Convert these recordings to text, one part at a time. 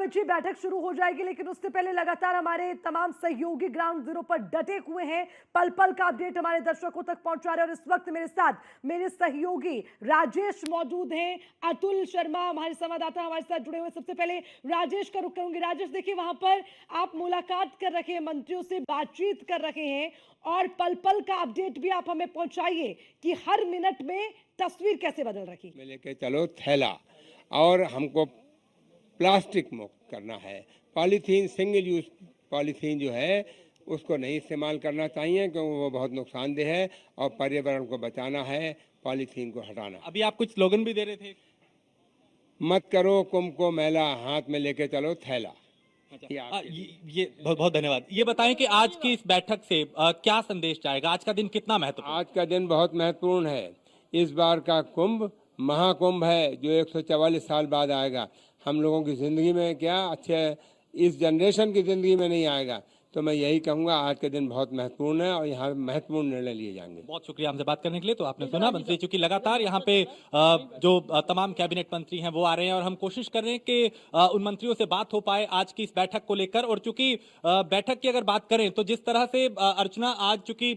बजे बैठक शुरू हो जाएगी, लेकिन उससे पहले लगातार हमारे तमाम सहयोगी ग्राउंड जीरो पर डटे हुए हैं, पल पल का अपडेट हमारे दर्शकों तक पहुंचा रहे हैं। और इस वक्त मेरे साथ मेरे सहयोगी राजेश मौजूद हैं, अतुल शर्मा हमारे संवाददाता हमारे साथ जुड़े हुए। सबसे पहले राजेश का रुख करूंगी। राजेश, देखिए वहां पर आप मुलाकात कर रखे हैं, मंत्रियों से बातचीत कर रहे हैं, और पल पल का अपडेट भी आप हमें पहुंचाइए कि हर मिनट में तस्वीर कैसे बदल रखी। में लेके चलो थैला, और हमको प्लास्टिक मुक्त करना है। पॉलीथीन, सिंगल यूज पॉलीथीन जो है उसको नहीं इस्तेमाल करना चाहिए, क्योंकि वो बहुत नुकसानदेह है, और पर्यावरण को बचाना है, पॉलीथीन को हटाना। अभी आप कुछ स्लोगन भी दे रहे थे। मत करो कुंभ को मैला, हाथ में लेके चलो थैला। अच्छा, ये बहुत बहुत धन्यवाद। ये बताएं कि आज की इस बैठक से क्या संदेश जाएगा, आज का दिन कितना महत्वपूर्ण? आज का दिन बहुत महत्वपूर्ण है। इस बार का कुंभ महाकुंभ है, जो 144 साल बाद आएगा। हम लोगों की जिंदगी में क्या, अच्छे इस जनरेशन की जिंदगी में नहीं आएगा। तो मैं यही कहूंगा, आज के दिन बहुत महत्वपूर्ण है और यहाँ महत्वपूर्ण निर्णय लिए जाएंगे। बहुत शुक्रिया हमसे बात करने के लिए। तो आपने सुना मंत्री, चूंकि लगातार यहाँ पे जो तमाम कैबिनेट मंत्री हैं वो आ रहे हैं, और हम कोशिश कर रहे हैं कि उन मंत्रियों से बात हो पाए आज की इस बैठक को लेकर। और चूंकि बैठक की अगर बात करें तो जिस तरह से अर्चना आज, चूंकि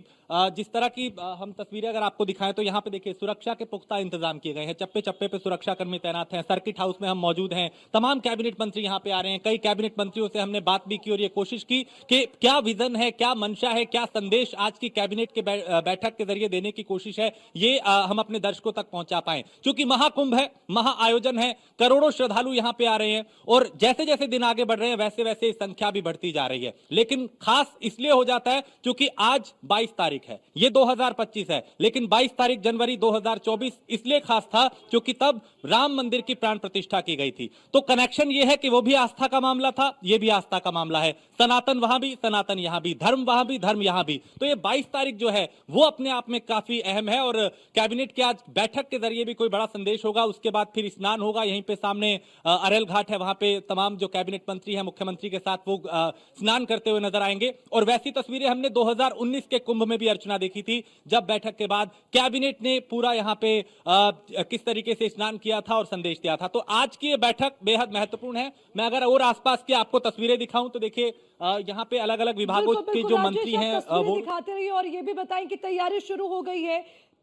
जिस तरह की हम तस्वीरें अगर आपको दिखाएं तो यहाँ पे देखिए सुरक्षा के पुख्ता इंतजाम किए गए हैं, चप्पे चप्पे पे सुरक्षा कर्मी तैनात हैं। सर्किट हाउस में हम मौजूद हैं, तमाम कैबिनेट मंत्री यहाँ पे आ रहे हैं। कई कैबिनेट मंत्रियों से हमने बात भी की और ये कोशिश की कि क्या विजन है, क्या मंशा है, क्या संदेश आज की कैबिनेट के बैठक के जरिए देने की कोशिश है, ये हम अपने दर्शकों तक पहुंचा पाए। क्योंकि महाकुंभ है, महा आयोजन है, करोड़ों श्रद्धालु यहाँ पे आ रहे हैं, और जैसे जैसे दिन आगे बढ़ रहे हैं वैसे वैसे संख्या भी बढ़ती जा रही है। लेकिन खास इसलिए हो जाता है क्योंकि आज 22 तारीख है, ये 2025 है, लेकिन 22 तारीख जनवरी 2024 इसलिए खास था क्योंकि तब राम मंदिर की प्राण प्रतिष्ठा की गई थी। तो कनेक्शन ये है कि वो भी आस्था का मामला था, ये भी आस्था का मामला है। सनातन वहां भी, सनातन यहां भी, धर्म वहां भी, धर्म यहां भी। तो ये 22 तारीख जो है वो अपने आप में काफी अहम है, और कैबिनेट की आज बैठक के जरिए भी कोई बड़ा संदेश होगा। उसके बाद फिर स्नान होगा, यहीं पे सामने अरेल घाट है, वहां पे तमाम जो कैबिनेट मंत्री हैं मुख्यमंत्री के साथ वो स्नान करते हुए नजर आएंगे। और वैसी तस्वीरें हमने 2019 के कुंभ में भी अर्चना देखी थी, जब बैठक के बाद कैबिनेट ने पूरा यहाँ पे किस तरीके से स्नान किया था और संदेश दिया था। तो आज की ये बैठक बेहद महत्वपूर्ण है। मैं अगर और आसपास की आपको तस्वीरें दिखाऊं तो देखिए यहाँ पे अलग अलग विभागों के जो मंत्री हैं वो दिखाते रहिए, और ये भी बताएं कि तैयारी शुरू हो गई है।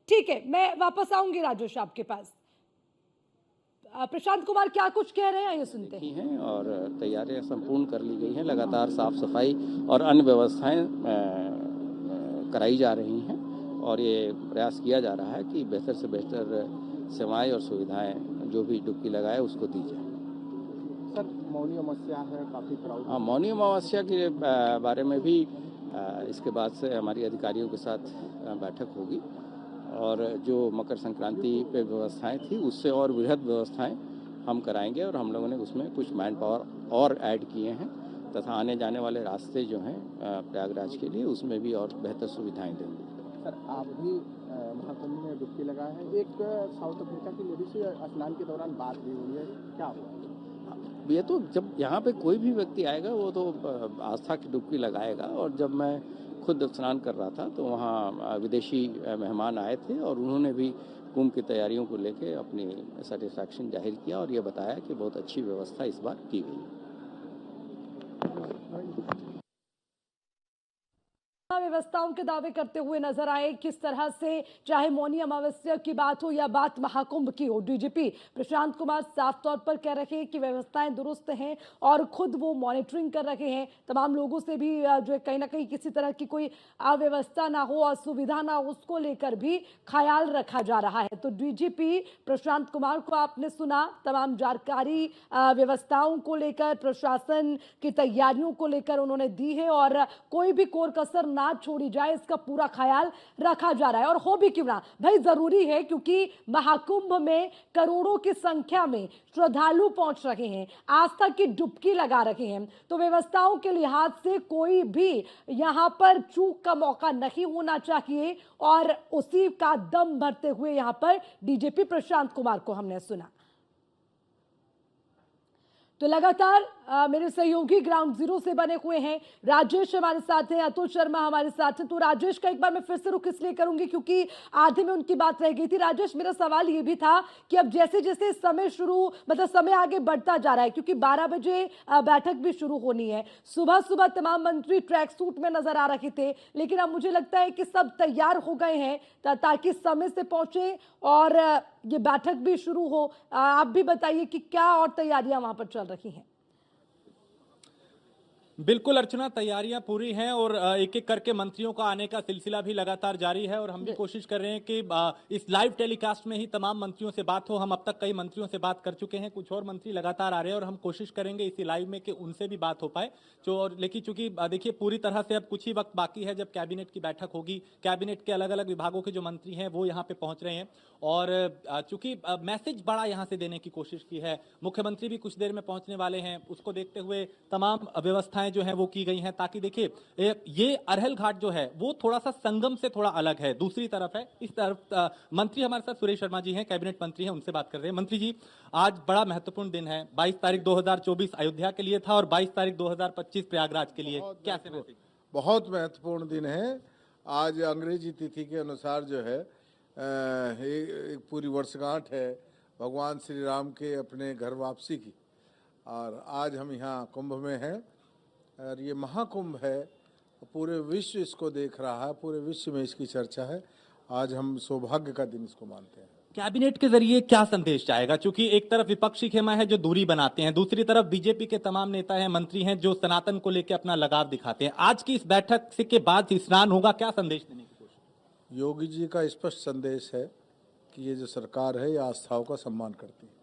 ठीक है, मैं वापस आऊंगी राजेश आपके पास। प्रशांत कुमार क्या कुछ कह रहे हैं, ये सुनते हैं। और तैयारियां संपूर्ण कर ली गई हैं, लगातार साफ सफाई और अन्य व्यवस्थाएं कराई जा रही हैं, और ये प्रयास किया जा रहा है कि बेहतर से बेहतर सेवाएं और सुविधाएं जो भी डुबकी लगाए उसको दी जाए। सर, मौनी अमावस्या है, काफ़ी क्राउड। हाँ, मौनी अमावस्या के बारे में भी इसके बाद से हमारी अधिकारियों के साथ बैठक होगी, और जो मकर संक्रांति पे व्यवस्थाएं थी उससे और वृहद व्यवस्थाएं हम कराएंगे, और हम लोगों ने उसमें कुछ मैन पावर और ऐड किए हैं, तथा आने जाने वाले रास्ते जो हैं प्रयागराज के लिए उसमें भी और बेहतर सुविधाएं देंगे। सर, आप भी महाकुंभ में डुबकी लगाए हैं, एक साउथ अफ्रीका की लेडी से स्नान के दौरान बात भी हुई है, क्या हुआ? ये तो जब यहाँ पे कोई भी व्यक्ति आएगा वो तो आस्था की डुबकी लगाएगा, और जब मैं खुद स्नान कर रहा था तो वहाँ विदेशी मेहमान आए थे, और उन्होंने भी कुंभ की तैयारियों को लेके अपनी सेटिस्फैक्शन जाहिर किया, और ये बताया कि बहुत अच्छी व्यवस्था इस बार की गई है। व्यवस्थाओं के दावे करते हुए नजर आए, किस तरह से चाहे मौनी अमावस्या की बात हो या बात महाकुंभ की हो, डीजीपी प्रशांत कुमार साफ तौर पर कह रहे हैं कि व्यवस्थाएं दुरुस्त हैं, और खुद वो मॉनिटरिंग कर रहे हैं तमाम लोगों से भी, जो कहीं ना कहीं किसी तरह की कोई अव्यवस्था ना हो, असुविधा ना हो, उसको लेकर भी ख्याल रखा जा रहा है। तो डीजीपी प्रशांत कुमार को आपने सुना, तमाम जानकारी व्यवस्थाओं को लेकर, प्रशासन की तैयारियों को लेकर उन्होंने दी है, और कोई भी कोर कसर ना छोड़ी जाए इसका पूरा ख्याल रखा जा रहा है। और हो भी क्यों ना भाई, जरूरी है, क्योंकि महाकुंभ में करोड़ों की संख्या में श्रद्धालु पहुंच रहे हैं, आस्था की डुबकी लगा रहे हैं, तो व्यवस्थाओं के लिहाज से कोई भी यहां पर चूक का मौका नहीं होना चाहिए। और उसी का दम भरते हुए यहां पर डीजीपी प्रशांत कुमार को हमने सुना। तो लगातार मेरे सहयोगी ग्राउंड जीरो से बने हुए हैं, राजेश हमारे साथ हैं, अतुल शर्मा हमारे साथ हैं। तो राजेश का एक बार मैं फिर से रुख इसलिए करूंगी क्योंकि आधे में उनकी बात रह गई थी। राजेश, मेरा सवाल ये भी था कि अब जैसे जैसे समय आगे बढ़ता जा रहा है, क्योंकि 12 बजे बैठक भी शुरू होनी है। सुबह सुबह तमाम मंत्री ट्रैक सूट में नजर आ रहे थे, लेकिन अब मुझे लगता है कि सब तैयार हो गए हैं ताकि समय से पहुंचे और ये बैठक भी शुरू हो। आप भी बताइए कि क्या और तैयारियां वहां पर चल रही हैं। बिल्कुल अर्चना, तैयारियां पूरी हैं और एक एक करके मंत्रियों का आने का सिलसिला भी लगातार जारी है और हम भी कोशिश कर रहे हैं कि इस लाइव टेलीकास्ट में ही तमाम मंत्रियों से बात हो। हम अब तक कई मंत्रियों से बात कर चुके हैं, कुछ और मंत्री लगातार आ रहे हैं और हम कोशिश करेंगे इसी लाइव में कि उनसे भी बात हो पाए। लेकिन चूंकि देखिए पूरी तरह से अब कुछ ही वक्त बाकी है जब कैबिनेट की बैठक होगी। कैबिनेट के अलग अलग विभागों के जो मंत्री हैं वो यहाँ पे पहुंच रहे हैं और चूंकि मैसेज बड़ा यहाँ से देने की कोशिश की है, मुख्यमंत्री भी कुछ देर में पहुंचने वाले हैं, उसको देखते हुए तमाम व्यवस्थाएं जो है वो की गई हैं ताकि देखिए ये अरहल घाट जो है वो थोड़ा सा संगम से थोड़ा अलग है, दूसरी तरफ है। इस तरफ मंत्री हमारे साथ सुरेश शर्मा जी हैं, कैबिनेट मंत्री हैं, उनसे बात कर रहे हैं। मंत्री जी, आज बड़ा महत्वपूर्ण दिन है, 22 तारीख 2024 अयोध्या के लिए था और 22 तारीख 2025 प्रयागराज के लिए, क्या से मैसेज? बहुत महत्वपूर्ण दिन है। आज अंग्रेजी तिथि के अनुसार जो है एक पूरी वर्षगांठ है भगवान श्री राम के अपने घर वापसी की, और आज हम यहाँ कुंभ में हैं और ये महाकुंभ है, पूरे विश्व इसको देख रहा है, पूरे विश्व में इसकी चर्चा है। आज हम सौभाग्य का दिन इसको मानते हैं। कैबिनेट के जरिए क्या संदेश जाएगा? क्योंकि एक तरफ विपक्षी खेमा है जो दूरी बनाते हैं, दूसरी तरफ बीजेपी के तमाम नेता हैं, मंत्री हैं जो सनातन को लेकर अपना लगाव दिखाते हैं। आज की इस बैठक से के बाद स्नान होगा, क्या संदेश देने की कोशिश? योगी जी का स्पष्ट संदेश है कि ये जो सरकार है ये आस्थाओं का सम्मान करती है।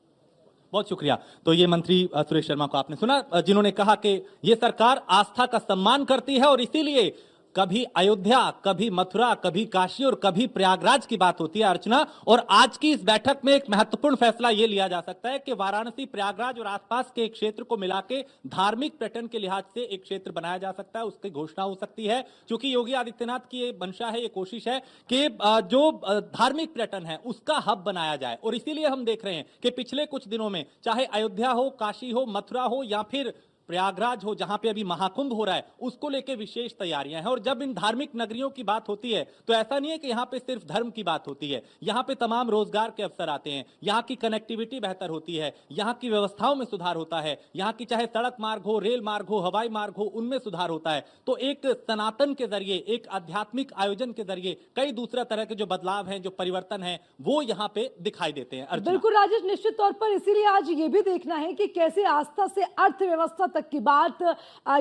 बहुत शुक्रिया। तो ये मंत्री सुरेश शर्मा को आपने सुना, जिन्होंने कहा कि ये सरकार आस्था का सम्मान करती है और इसीलिए कभी अयोध्या, कभी मथुरा, कभी काशी और कभी प्रयागराज की बात होती है अर्चना। और आज की इस बैठक में एक महत्वपूर्ण फैसला यह लिया जा सकता है कि वाराणसी, प्रयागराज और आसपास के एक क्षेत्र को मिला के धार्मिक पर्यटन के लिहाज से एक क्षेत्र बनाया जा सकता है, उसकी घोषणा हो सकती है। क्योंकि योगी आदित्यनाथ की ये मंशा है, ये कोशिश है कि जो धार्मिक पर्यटन है उसका हब बनाया जाए। और इसीलिए हम देख रहे हैं कि पिछले कुछ दिनों में चाहे अयोध्या हो, काशी हो, मथुरा हो या फिर प्रयागराज हो, जहां पे अभी महाकुंभ हो रहा है, उसको लेके विशेष तैयारियां हैं। और जब इन धार्मिक नगरियों की बात होती है तो ऐसा नहीं है कि यहां पे सिर्फ धर्म की बात होती है, यहां पे तमाम रोजगार के अवसर आते हैं, यहां की कनेक्टिविटी बेहतर होती है, यहां की व्यवस्थाओं में सुधार होता है, यहां की चाहे सड़क मार्ग हो, रेल मार्ग हो, हवाई मार्ग हो, उनमें सुधार होता है। तो एक सनातन के जरिए, एक आध्यात्मिक आयोजन के जरिए कई दूसरा तरह के जो बदलाव हैं, जो परिवर्तन है, वो यहाँ पे दिखाई देते हैं। बिल्कुल राजेश, निश्चित तौर पर इसीलिए आज ये भी देखना है कि कैसे आस्था से अर्थव्यवस्था तक की बात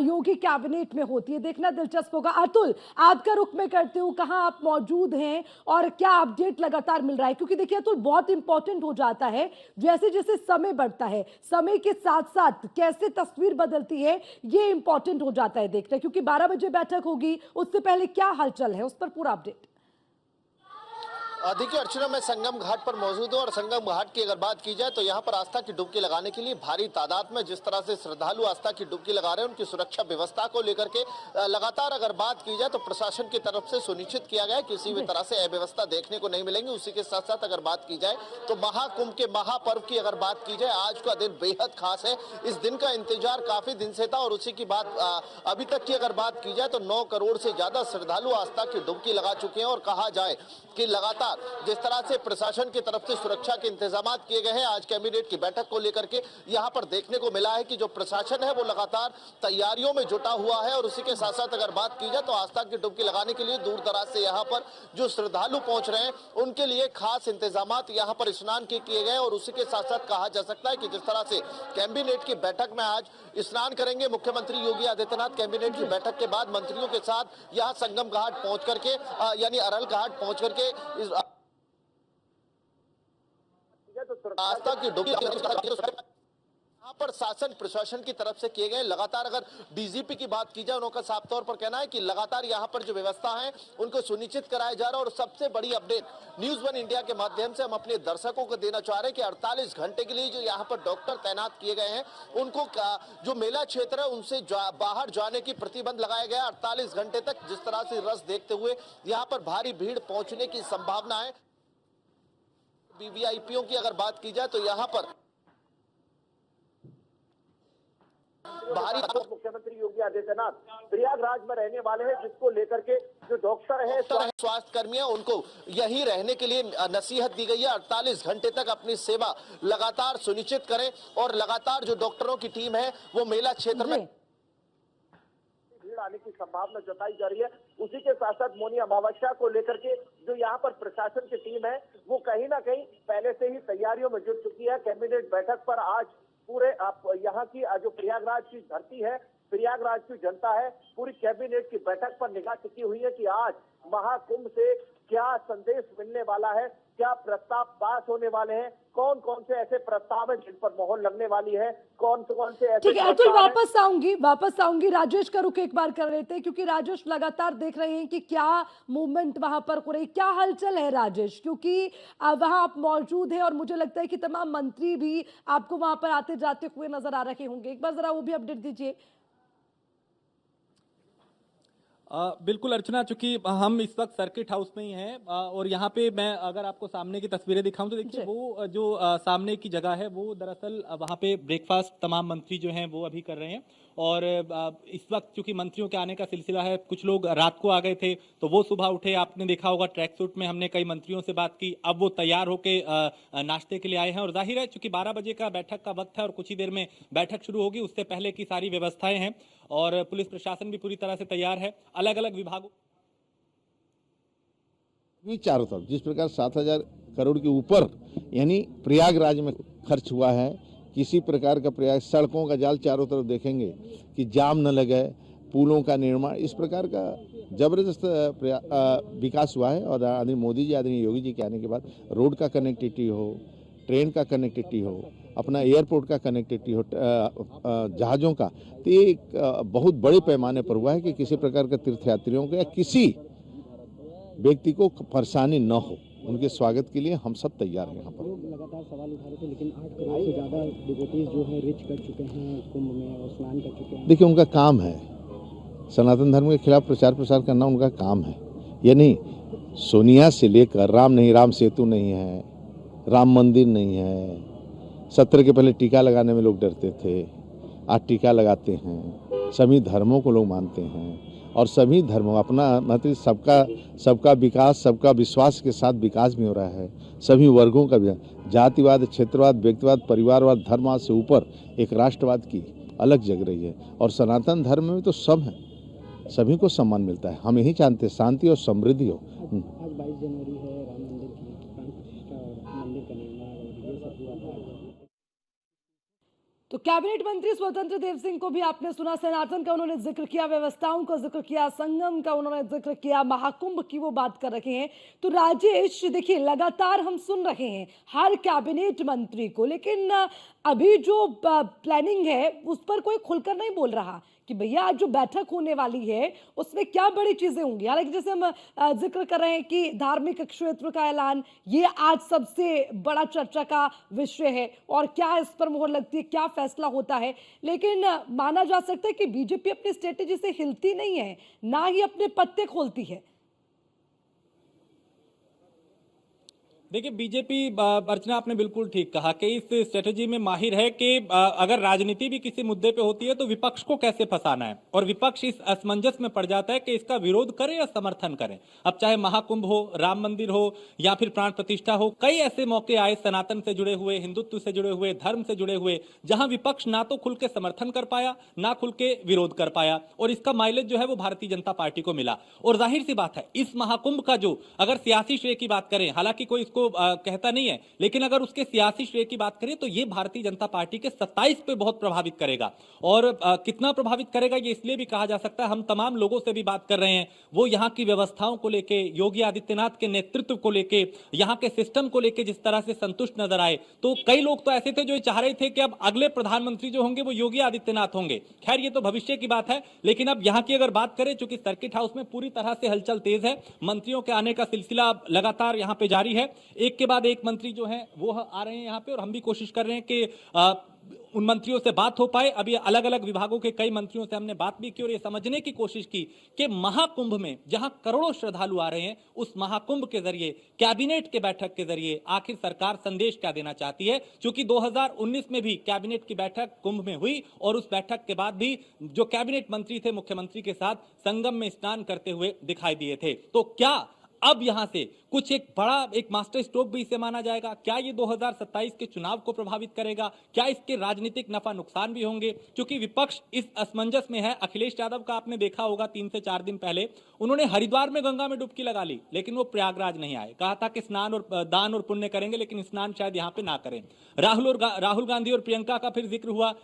योगी कैबिनेट में होती है, देखना दिलचस्प होगा। अतुल, आपका रुख में करते हो, कहां आप मौजूद हैं और क्या अपडेट लगातार मिल रहा है? क्योंकि देखिए अतुल, बहुत इंपॉर्टेंट हो जाता है जैसे जैसे समय बढ़ता है, समय के साथ साथ कैसे तस्वीर बदलती है, ये इंपॉर्टेंट हो जाता है देखना, क्योंकि 12 बजे बैठक होगी, उससे पहले क्या हलचल है, उस पर पूरा अपडेट। देखिए अर्चना, मैं संगम घाट पर मौजूद हूँ और संगम घाट की अगर बात की जाए तो यहाँ पर आस्था की डुबकी लगाने के लिए भारी तादाद में जिस तरह से श्रद्धालु आस्था की डुबकी लगा रहे हैं, उनकी सुरक्षा व्यवस्था को लेकर के लगातार अगर बात की जाए तो प्रशासन की तरफ से सुनिश्चित किया गया है, किसी भी तरह से अव्यवस्था देखने को नहीं मिलेंगी। उसी के साथ साथ अगर बात की जाए तो महाकुंभ के महापर्व की अगर बात की जाए, आज का दिन बेहद खास है। इस दिन का इंतजार काफी दिन से था और उसी की बात अभी तक की अगर बात की जाए तो 9 करोड़ से ज्यादा श्रद्धालु आस्था की डुबकी लगा चुके हैं। और कहा जाए कि लगातार जिस तरह से प्रशासन की तरफ से सुरक्षा के इंतजाम किए गए हैं, आज कैबिनेट की बैठक को लेकर के यहां पर देखने को मिला है कि जो प्रशासन है वो लगातार तैयारियों में जुटा हुआ है। और उसी के साथ साथ अगर बात की जाए तो आस्था की डुबकी लगाने के लिए दूर दराज से यहां पर जो श्रद्धालु पहुंच रहे हैं उनके लिए खास इंतजाम यहां पर स्नान के किए गए। और उसी के साथ साथ कहा जा सकता है कि जिस तरह से कैबिनेट की बैठक में आज स्नान करेंगे मुख्यमंत्री योगी आदित्यनाथ, कैबिनेट की बैठक के बाद मंत्रियों के साथ यहां संगम घाट पहुंच करके यानी अरहल घाट पहुंच करके आस्था की डुबकी यहाँ पर शासन प्रशासन की तरफ से किए गए लगातार। अगर डीजीपी की बात की जाए, उनका साफ तौर पर कहना है कि लगातार यहाँ पर जो व्यवस्था है उनको सुनिश्चित कराया जा रहा है। और सबसे बड़ी अपडेट न्यूज़ 1 इंडिया के माध्यम से हम अपने दर्शकों को देना चाह रहे हैं कि 48 घंटे के लिए जो यहाँ पर डॉक्टर तैनात किए गए हैं, उनको जो मेला क्षेत्र है उनसे बाहर जाने की प्रतिबंध लगाया गया 48 घंटे तक। जिस तरह से रस देखते हुए यहाँ पर भारी भीड़ पहुंचने की संभावना है। वीवीआईपीओ की अगर बात की जाए तो यहाँ पर भारी मुख्यमंत्री योगी आदित्यनाथ प्रयागराज में रहने वाले हैं, जिसको लेकर के जो डॉक्टर है स्वास्थ्य कर्मी है उनको यही रहने के लिए नसीहत दी गई है। 48 घंटे तक अपनी सेवा लगातार सुनिश्चित करें और लगातार जो डॉक्टरों की टीम है वो मेला क्षेत्र में भीड़ आने की संभावना जताई जा रही है। उसी के साथ साथ मौनी अमावस्या को लेकर के जो यहाँ पर प्रशासन की टीम है वो कहीं ना कहीं पहले से ही तैयारियों में जुट चुकी है। कैबिनेट बैठक पर आज पूरे यहाँ की जो प्रयागराज की धरती है, प्रयागराज की जनता है, पूरी कैबिनेट की बैठक पर निगाह टिकी हुई है कि आज महाकुंभ से क्या संदेश मिलने वाला है, क्या प्रस्ताव पास होने वाले हैं, कौन कौन से ऐसे प्रस्ताव है जिन पर मोहर लगने वाली है, कौन से ऐसे। ठीक है अतुल, वापस आऊंगी राजेश का रुख एक बार कर लेते हैं, क्योंकि राजेश लगातार देख रहे हैं कि क्या मूवमेंट वहां पर हो रही, क्या हलचल है राजेश, क्योंकि वहां आप मौजूद हैं और मुझे लगता है कि तमाम मंत्री भी आपको वहां पर आते जाते हुए नजर आ रहे होंगे। एक बार जरा वो भी अपडेट दीजिए। बिल्कुल अर्चना, चूंकि हम इस वक्त सर्किट हाउस में ही हैं और यहाँ पे मैं अगर आपको सामने की तस्वीरें दिखाऊं तो देखिए वो जो सामने की जगह है वो दरअसल वहाँ पे ब्रेकफास्ट तमाम मंत्री जो हैं वो अभी कर रहे हैं। और इस वक्त चूंकि मंत्रियों के आने का सिलसिला है, कुछ लोग रात को आ गए थे तो वो सुबह उठे, आपने देखा होगा ट्रैक सूट में, हमने कई मंत्रियों से बात की, अब वो तैयार होके नाश्ते के लिए आए हैं। और जाहिर है चूंकि 12 बजे का बैठक का वक्त है और कुछ ही देर में बैठक शुरू होगी, उससे पहले की सारी व्यवस्थाएं हैं और पुलिस प्रशासन भी पूरी तरह से तैयार है। अलग अलग विभागों चारों तरफ जिस प्रकार 7,000 करोड़ के ऊपर यानी प्रयागराज में खर्च हुआ है, किसी प्रकार का प्रयाग, सड़कों का जाल चारों तरफ देखेंगे कि जाम न लगे, पुलों का निर्माण, इस प्रकार का जबरदस्त विकास हुआ है। और आदरणीय मोदी जी, आदरणीय योगी जी के आने के बाद रोड का कनेक्टिविटी हो, ट्रेन का कनेक्टिविटी हो, अपना एयरपोर्ट का कनेक्टिविटी हो, जहाज़ों का, तो ये एक बहुत बड़े पैमाने पर हुआ है कि किसी प्रकार का तीर्थयात्रियों को या किसी व्यक्ति को परेशानी न हो। उनके स्वागत के लिए हम सब तैयार हैं। यहाँ पर लगातार सवाल उठा रहे थे, लेकिन 8 करोड़ से ज़्यादा डिवोटीज जो है रिच कर चुके हैं कुंभ में और स्नान कर चुके हैं। देखिए उनका काम है, सनातन धर्म के खिलाफ प्रचार प्रसार करना उनका काम है। ये नहीं, सोनिया से लेकर राम सेतु नहीं है, राम मंदिर नहीं है, सत्र के पहले टीका लगाने में लोग डरते थे, आज टीका लगाते हैं। सभी धर्मों को लोग मानते हैं और सभी धर्मों अपना मतलब सबका विकास, सबका विश्वास के साथ विकास भी हो रहा है। सभी वर्गों का भी, जातिवाद, क्षेत्रवाद, व्यक्तिवाद, परिवारवाद, धर्मवाद से ऊपर एक राष्ट्रवाद की अलग जग रही है। और सनातन धर्म में तो सब है, सभी को सम्मान मिलता है। हम यही चाहते हैं शांति और समृद्धि हो। आज 22 जनवरी है, राम मंदिर की प्राण प्रतिष्ठा और मंदिर का निर्माण और ये सब हुआ था। तो कैबिनेट मंत्री स्वतंत्र देव सिंह को भी आपने सुना, सनातन का उन्होंने जिक्र किया, व्यवस्थाओं का जिक्र किया, संगम का उन्होंने जिक्र किया, महाकुंभ की वो बात कर रहे हैं। तो राजेश देखिए लगातार हम सुन रहे हैं हर कैबिनेट मंत्री को, लेकिन अभी जो प्लानिंग है उस पर कोई खुलकर नहीं बोल रहा कि भैया आज जो बैठक होने वाली है उसमें क्या बड़ी चीजें होंगी। हालांकि जैसे हम जिक्र कर रहे हैं कि धार्मिक क्षेत्र का ऐलान, ये आज सबसे बड़ा चर्चा का विषय है और क्या इस पर मोहर लगती है, क्या फैसला होता है। लेकिन माना जा सकता है कि बीजेपी अपनी स्ट्रेटेजी से हिलती नहीं है, ना ही अपने पत्ते खोलती है। देखिए बीजेपी, अर्चना आपने बिल्कुल ठीक कहा कि इस स्ट्रेटजी में माहिर है कि अगर राजनीति भी किसी मुद्दे पे होती है तो विपक्ष को कैसे फंसाना है, और विपक्ष इस असमंजस में पड़ जाता है कि इसका विरोध करे या समर्थन करे। अब चाहे महाकुंभ हो, राम मंदिर हो या फिर प्राण प्रतिष्ठा हो, कई ऐसे मौके आए सनातन से जुड़े हुए, हिंदुत्व से जुड़े हुए, धर्म से जुड़े हुए, जहां विपक्ष ना तो खुल के समर्थन कर पाया ना खुल के विरोध कर पाया, और इसका माइलेज जो है वो भारतीय जनता पार्टी को मिला। और जाहिर सी बात है इस महाकुंभ का जो अगर सियासी श्रेय की बात करें, हालांकि कोई इसको कहता नहीं है, लेकिन अगर उसके सियासी श्रेय की बात करें तो ये भारतीय जनता पार्टी के 27 पे बहुत प्रभावित करेगा। और कितना प्रभावित करेगा ये इसलिए भी कहा जा सकता है, हम तमाम लोगों से भी बात कर रहे हैं, वो यहाँ की व्यवस्थाओं को लेके, योगी आदित्यनाथ के नेतृत्व को लेके, यहाँ के सिस्टम को लेके जिस तरह से संतुष्ट नजर आए। तो कई लोग तो ऐसे थे जो चाह रहे थे कि अब अगले प्रधानमंत्री जो होंगे वो योगी आदित्यनाथ होंगे। खैर ये तो भविष्य की बात है, लेकिन अब यहाँ की अगर बात करें, चूंकि सर्किट हाउस में पूरी तरह से हलचल तेज है, मंत्रियों के आने का सिलसिला लगातार यहाँ पे जारी है, एक के बाद एक मंत्री जो है वो आ रहे हैं यहाँ पे, और हम भी कोशिश कर रहे हैं कि उन मंत्रियों से बात हो पाए। अभी अलग अलग विभागों के कई मंत्रियों से हमने बात भी की और ये समझने की कोशिश की कि महाकुंभ में जहां करोड़ों श्रद्धालु आ रहे हैं, उस महाकुंभ के जरिए, कैबिनेट के बैठक के जरिए आखिर सरकार संदेश क्या देना चाहती है। क्योंकि 2019 में भी कैबिनेट की बैठक कुंभ में हुई और उस बैठक के बाद भी जो कैबिनेट मंत्री थे मुख्यमंत्री के साथ संगम में स्नान करते हुए दिखाई दिए थे। तो क्या अब यहां से कुछ एक बड़ा एक मास्टर स्ट्रोक भी इसे माना जाएगा? क्या ये 2027 के चुनाव को प्रभावित करेगा? क्या इसके राजनीतिक नफा नुकसान भी होंगे? क्योंकि विपक्ष इस असमंजस में है। अखिलेश यादव का आपने देखा होगा 3 से 4 दिन पहले उन्होंने हरिद्वार में गंगा में डुबकी लगा ली, लेकिन वो प्रयागराज नहीं आए। कहा था कि स्नान और दान और पुण्य करेंगे, लेकिन स्नान शायद यहां पे ना करें। राहुल गांधी और प्रियंका का फिर जिक्र हुआ।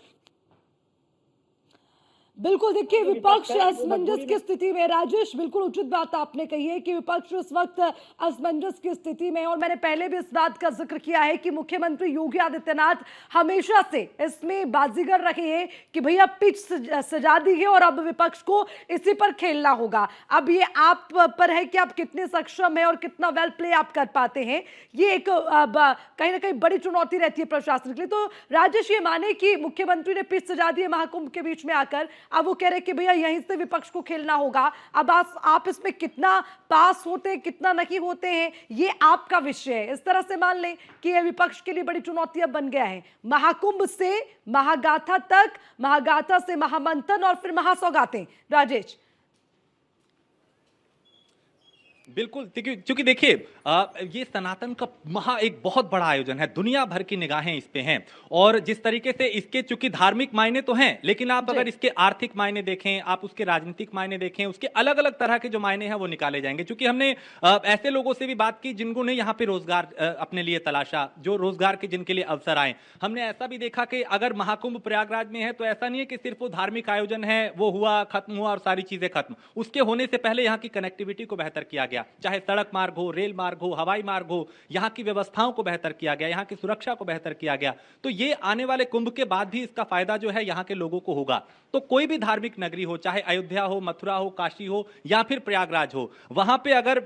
बिल्कुल, देखिए विपक्ष असमंजस की स्थिति में, राजेश बिल्कुल उचित बात आपने कही है कि विपक्ष इस वक्त असमंजस की स्थिति में, और मैंने पहले भी इस बात का जिक्र किया है कि मुख्यमंत्री योगी आदित्यनाथ हमेशा से इसमें बाजीगर रहे हैं कि भैया पिच सजा दी है और अब विपक्ष को इसी पर खेलना होगा। अब ये आप पर है कि आप कितने सक्षम है और कितना वेल प्ले आप कर पाते हैं। ये एक कहीं ना कहीं बड़ी चुनौती रहती है प्रशासन के लिए। तो राजेश, ये माने कि मुख्यमंत्री ने पिच सजा दी है महाकुंभ के बीच में आकर, अब वो कह रहे कि भैया यहीं से विपक्ष को खेलना होगा। अब आप इसमें कितना पास होते हैं, कितना नहीं होते हैं, ये आपका विषय है। इस तरह से मान लें कि यह विपक्ष के लिए बड़ी चुनौती अब बन गया है। महाकुंभ से महागाथा तक, महागाथा से महामंथन और फिर महासौगातें। राजेश, बिल्कुल, क्योंकि देखिए ये सनातन का एक बहुत बड़ा आयोजन है, दुनिया भर की निगाहें इस पे हैं। और जिस तरीके से इसके चूंकि धार्मिक मायने तो हैं, लेकिन आप अगर इसके आर्थिक मायने देखें, आप उसके राजनीतिक मायने देखें, उसके अलग अलग तरह के जो मायने हैं वो निकाले जाएंगे। क्योंकि हमने ऐसे लोगों से भी बात की जिन्होंने यहाँ पे रोजगार अपने लिए तलाशा, जो रोजगार के जिनके लिए अवसर आए। हमने ऐसा भी देखा कि अगर महाकुंभ प्रयागराज में है तो ऐसा नहीं है कि सिर्फ वो धार्मिक आयोजन है, वो हुआ, खत्म हुआ और सारी चीजें खत्म। उसके होने से पहले यहाँ की कनेक्टिविटी को बेहतर किया गया, चाहे सड़क मार्ग हो, रेल मार्ग हो, हवाई मार्ग हो, यहाँ की व्यवस्थाओं को बेहतर किया गया, यहाँ की सुरक्षा को बेहतर किया गया। तो ये आने वाले कुंभ के बाद भी इसका फायदा जो है यहाँ के लोगों को होगा। तो कोई भी धार्मिक नगरी हो, चाहे अयोध्या हो, मथुरा हो, काशी हो या फिर प्रयागराज हो, वहां पे अगर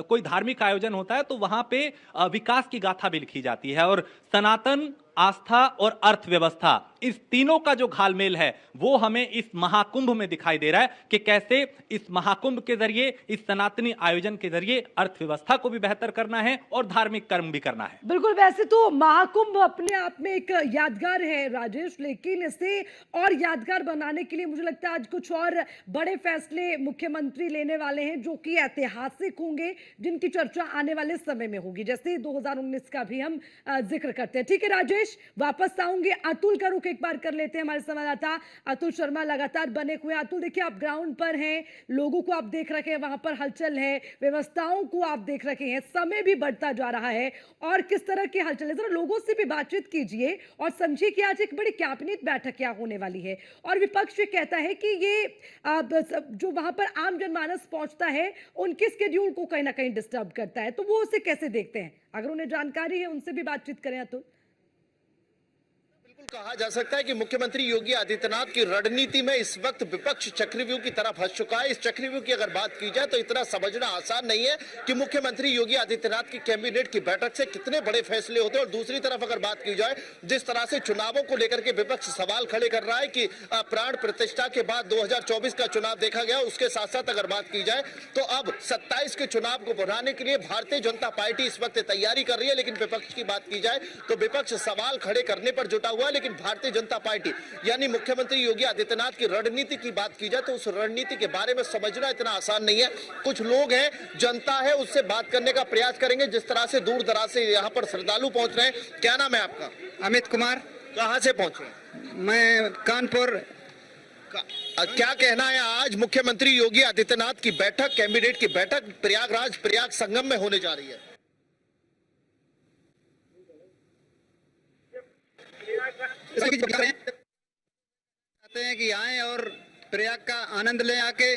कोई धार्मिक आयोजन होता है तो वहां पे विकास की गाथा भी लिखी जाती है। और सनातन, आस्था और अर्थव्यवस्था, इस तीनों का जो घालमेल है वो हमें इस महाकुंभ में दिखाई दे रहा है कि कैसे इस महाकुंभ के जरिए, इस सनातनी आयोजन के जरिए अर्थव्यवस्था को भी बेहतर करना है और धार्मिक कर्म भी करना है। बिल्कुल, वैसे तो महाकुंभ अपने आप में एक यादगार है राजेश, लेकिन इसे और यादगार बनाने के लिए मुझे लगता है आज कुछ और बड़े फैसले मुख्यमंत्री लेने वाले हैं जो कि ऐतिहासिक होंगे, जिनकी चर्चा आने वाले समय में होगी। जैसे 2019 का भी हम जिक्र करते हैं। ठीक है राजेश, वापस आऊंगे। अतुल का रुख एक बार कर लेते हैं। हमारे संवाददाता अतुल शर्मा लगातार बने हुए। अतुल, देखिए आप ग्राउंड पर हैं, लोगों को आप देख रखे हैं, वहां पर हलचल है, व्यवस्थाओं को आप देख रखे हैं, समय भी बढ़ता जा रहा है और किस तरह की हलचल है, जरा लोगों से भी बातचीत कीजिए और समझिए कि आज एक बड़ी कैबिनेट बैठक यहाँ होने वाली है और विपक्ष ये कहता है कि ये जो वहां पर आम जनमानस पहुंचता है उनके स्केड्यूल को कहीं ना कहीं डिस्टर्ब करता है। तो वो उसे कैसे देखते हैं? अगर उन्हें जानकारी है उनसे भी बातचीत करें अतुल। कहा जा सकता है कि मुख्यमंत्री योगी आदित्यनाथ की रणनीति में इस वक्त विपक्ष चक्रव्यूह की तरफ हंस चुका है। इस चक्रव्यूह की अगर बात की जाए तो इतना समझना आसान नहीं है कि मुख्यमंत्री योगी आदित्यनाथ की कैबिनेट की बैठक से कितने बड़े फैसले होते हैं। और दूसरी तरफ अगर बात की जाए जिस तरह से चुनावों को लेकर के विपक्ष सवाल खड़े कर रहा है कि प्राण प्रतिष्ठा के बाद 2024 का चुनाव देखा गया, उसके साथ साथ अगर बात की जाए तो अब 27 के चुनाव को बढ़ाने के लिए भारतीय जनता पार्टी इस वक्त तैयारी कर रही है। लेकिन विपक्ष की बात की जाए तो विपक्ष सवाल खड़े करने पर जुटा हुआ है, लेकिन भारतीय जनता पार्टी यानी मुख्यमंत्री योगी आदित्यनाथ की रणनीति की बात की जाए तो उस रणनीति के बारे में समझना इतना आसान नहीं है। कुछ लोग हैं, जनता है, उससे बात करने का प्रयास करेंगे। जिस तरह से दूर दराज से यहाँ पर श्रद्धालु पहुंच रहे हैं। क्या नाम है आपका? अमित कुमार। कहाँ से पहुंचे? मैं कानपुर। क्या कहना है, आज मुख्यमंत्री योगी आदित्यनाथ की बैठक, कैबिनेट की बैठक प्रयाग संगम में होने जा रही है। चाहते हैं कि आए और प्रयाग का आनंद ले आके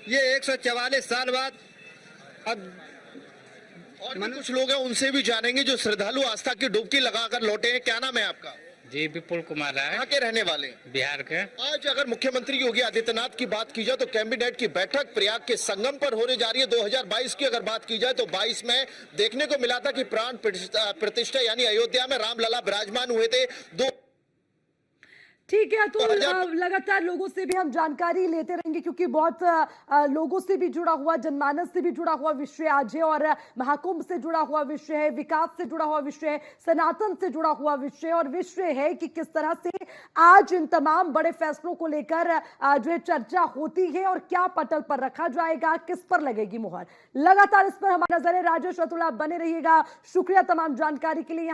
ये 144 साल बाद अब और कुछ लोग हैं उनसे भी जानेंगे जो श्रद्धालु आस्था की डुबकी लगाकर लौटे हैं। क्या नाम है आपका? जी विपुल कुमार है। कहाँ के रहने वाले? बिहार के। आज अगर मुख्यमंत्री योगी आदित्यनाथ की बात की जाए तो कैबिनेट की बैठक प्रयाग के संगम पर होने जा रही है। 2022 की अगर बात की जाए तो 22 में देखने को मिला था कि प्राण प्रतिष्ठा यानी अयोध्या में रामलला विराजमान हुए थे। ठीक है, तो लगातार लोगों से भी हम जानकारी लेते रहेंगे, क्योंकि बहुत लोगों से भी जुड़ा हुआ, जनमानस से भी जुड़ा हुआ विषय आज है, और महाकुंभ से जुड़ा हुआ विषय है, विकास से जुड़ा हुआ विषय है, सनातन से जुड़ा हुआ विषय, और विषय है कि किस तरह से आज इन तमाम बड़े फैसलों को लेकर जो है चर्चा होती है, और क्या पटल पर रखा जाएगा, किस पर लगेगी मुहर। लगातार इस पर हमारी नजर है। राजेश रतुल, आप बने रहिएगा। शुक्रिया तमाम जानकारी के लिए।